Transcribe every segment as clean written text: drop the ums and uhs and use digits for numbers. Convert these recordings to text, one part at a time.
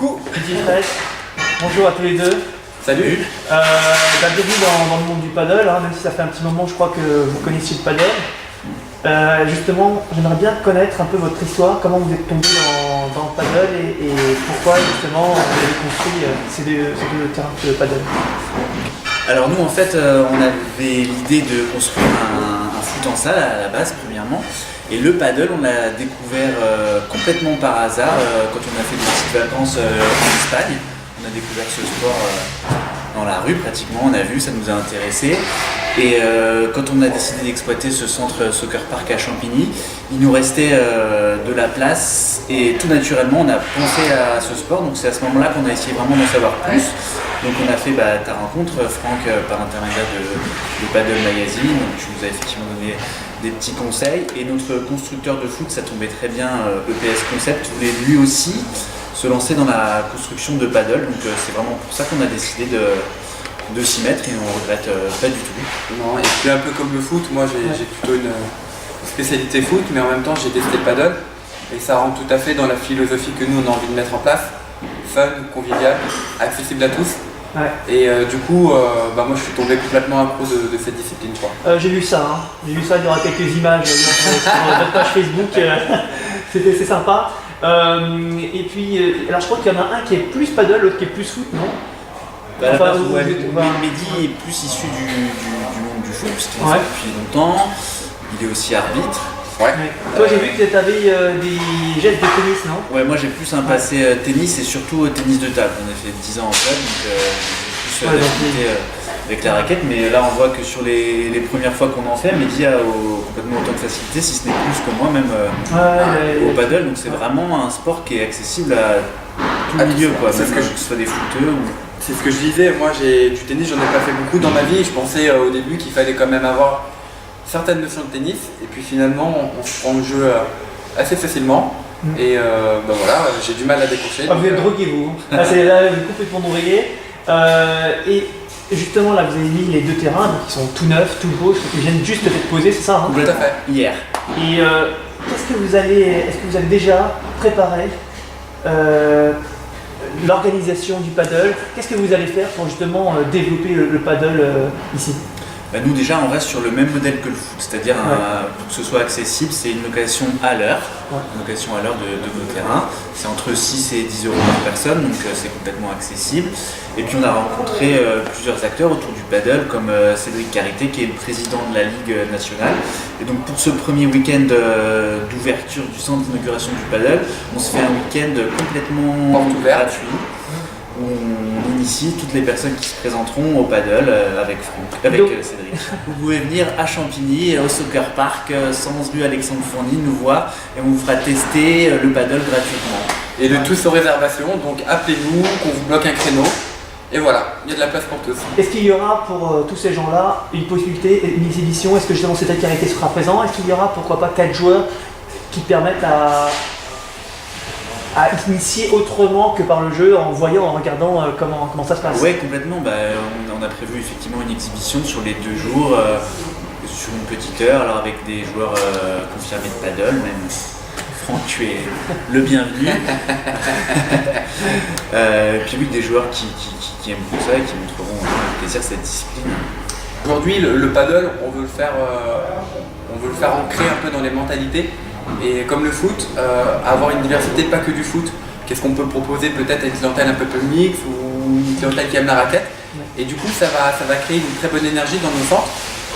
Coucou. Petit Fred, bonjour à tous les deux. Salut. Bienvenue dans le monde du paddle, même si ça fait un petit moment je crois que vous connaissiez le paddle. Justement, j'aimerais bien connaître un peu votre histoire, comment vous êtes tombé dans le paddle et pourquoi justement vous avez construit ces deux terrains de paddle. Alors nous en fait on avait l'idée de construire un foot en salle à la base premièrement. Et le paddle, on l'a découvert complètement par hasard quand on a fait des petites vacances en Espagne. On a découvert ce sport dans la rue pratiquement, on a vu, ça nous a intéressés. Et quand on a décidé d'exploiter ce centre soccer park à Champigny, il nous restait de la place et tout naturellement on a pensé à ce sport. Donc c'est à ce moment-là qu'on a essayé vraiment d'en savoir plus. Donc on a fait ta rencontre, Franck, par intermédiaire de Paddle Magazine. Donc tu nous as effectivement donné des petits conseils. Et notre constructeur de foot, ça tombait très bien, EPS Concept, voulait lui aussi se lancer dans la construction de paddle. Donc c'est vraiment pour ça qu'on a décidé de s'y mettre et on ne regrette pas du tout. Non, et puis un peu comme le foot, moi j'ai plutôt une spécialité foot, mais en même temps j'ai testé le paddle. Et ça rentre tout à fait dans la philosophie que nous on a envie de mettre en place. Fun, convivial, accessible à tous. Ouais. Et du coup, moi je suis tombé complètement accro de cette discipline. J'ai vu ça, il y aura quelques images sur notre page Facebook, c'est sympa. Et puis, alors je crois qu'il y en a un qui est plus paddle, l'autre qui est plus foot, non? Mehdi est plus issu du monde du foot, puisqu'il en fait depuis longtemps, il est aussi arbitre. Ouais. Toi j'ai vu que tu avais des gestes de tennis, non? Ouais, moi j'ai plus un passé tennis et surtout tennis de table. On a fait 10 ans en club, donc j'ai plus d'activité avec la raquette. Mais là on voit que sur les premières fois qu'on en fait, Mehdi a complètement autant de facilité, si ce n'est plus que moi même au paddle. Donc c'est vraiment un sport qui est accessible à tout milieu, quoi. Même que ce soit des footeux ou... C'est ce que je disais, moi du tennis j'en ai pas fait beaucoup dans ma vie. Je pensais au début qu'il fallait quand même avoir certaines notions de tennis, et puis finalement on se prend le jeu assez facilement. Et voilà, j'ai du mal à décrocher. Vous êtes drogué vous, c'est là vous complètement drogué. Et justement là vous avez mis les deux terrains donc, qui sont tout neufs, tout beaux, qui viennent juste d'être posés, c'est ça hein? Tout à fait. Hier. Et est-ce que vous avez déjà préparé l'organisation du paddle? Qu'est-ce que vous allez faire pour justement développer le paddle ici? Nous déjà on reste sur le même modèle que le foot, c'est-à-dire pour que ce soit accessible, c'est une location à l'heure, une location à l'heure de nos terrains. C'est entre 6 et 10 euros par personne, donc c'est complètement accessible. Et puis on a rencontré plusieurs acteurs autour du paddle, comme Cédric Carité qui est le président de la Ligue nationale. Et donc pour ce premier week-end d'ouverture du centre d'inauguration du paddle, on se fait un week-end complètement gratuit. On initie toutes les personnes qui se présenteront au paddle avec Cédric. Vous pouvez venir à Champigny, au soccer park, 111 rue Alexandre Fourny, nous voir et on vous fera tester le paddle gratuitement. Et de tous aux réservations, donc appelez-nous, qu'on vous bloque un créneau. Et voilà, il y a de la place pour tous. Est-ce qu'il y aura pour tous ces gens-là une possibilité, une exhibition? Est-ce que justement Cédric Carité sera présent? Est-ce qu'il y aura pourquoi pas 4 joueurs qui permettent à initier autrement que par le jeu, en voyant, en regardant comment ça se passe? Oui, complètement. On a prévu effectivement une exhibition sur les 2 jours, sur une petite heure, alors avec des joueurs confirmés de paddle, même Franck, tu es le bienvenu. Puis oui, des joueurs qui aiment beaucoup ça et qui montreront avec plaisir cette discipline. Aujourd'hui, le paddle, on veut le faire ancrer un peu dans les mentalités. Et comme le foot, avoir une diversité, pas que du foot. Qu'est-ce qu'on peut proposer peut-être à une clientèle un peu plus mixte ou une clientèle qui aime la raquette. Et du coup, ça va créer une très bonne énergie dans nos centres.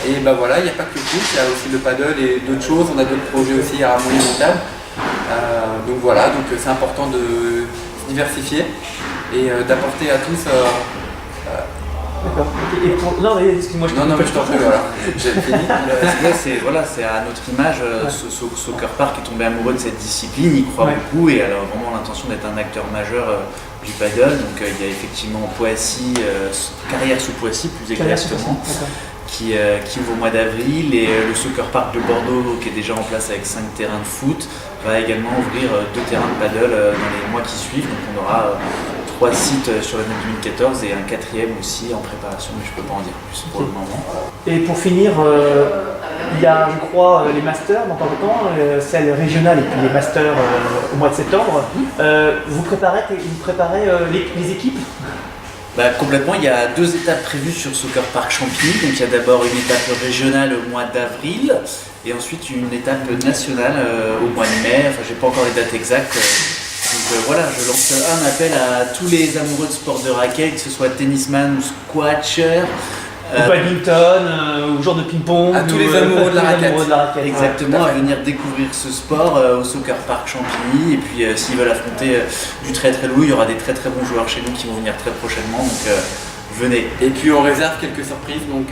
Et voilà, il n'y a pas que le foot, il y a aussi le paddle et d'autres choses. On a d'autres projets aussi à moyen long terme. Donc voilà, donc c'est important de se diversifier et d'apporter à tous. D'accord. Non mais excuse-moi, je t'en prie, voilà. J'ai fini. C'est à notre image, ce soccer park est tombé amoureux de cette discipline, il croit beaucoup et alors vraiment l'intention d'être un acteur majeur du paddle. Donc il y a effectivement Poissy, Carrière sous Poissy plus exactement, qui ouvre au mois d'avril, et le soccer park de Bordeaux qui est déjà en place avec 5 terrains de foot va également ouvrir 2 terrains de paddle dans les mois qui suivent. Donc on aura 3 sites sur l'année 2014 et un 4e aussi en préparation, mais je ne peux pas en dire plus pour le moment. Et pour finir, Il y a, je crois, les masters dans pas longtemps, celles régionales et puis les masters au mois de septembre. Vous préparez les équipes? Complètement, il y a 2 étapes prévues sur Soccer Park Champigny. Donc il y a d'abord une étape régionale au mois d'avril et ensuite une étape nationale au mois de mai. Enfin, j'ai pas encore les dates exactes. Voilà, je lance un appel à tous les amoureux de sport de raquette, que ce soit tennisman ou squatcher. Ou badminton, ou genre de ping-pong. À tous les amoureux de la raquette. Exactement, à venir découvrir ce sport au Soccer Park Champigny. Et puis s'ils veulent affronter du très très lourd, il y aura des très très bons joueurs chez nous qui vont venir très prochainement. Donc venez. Et puis on réserve quelques surprises, donc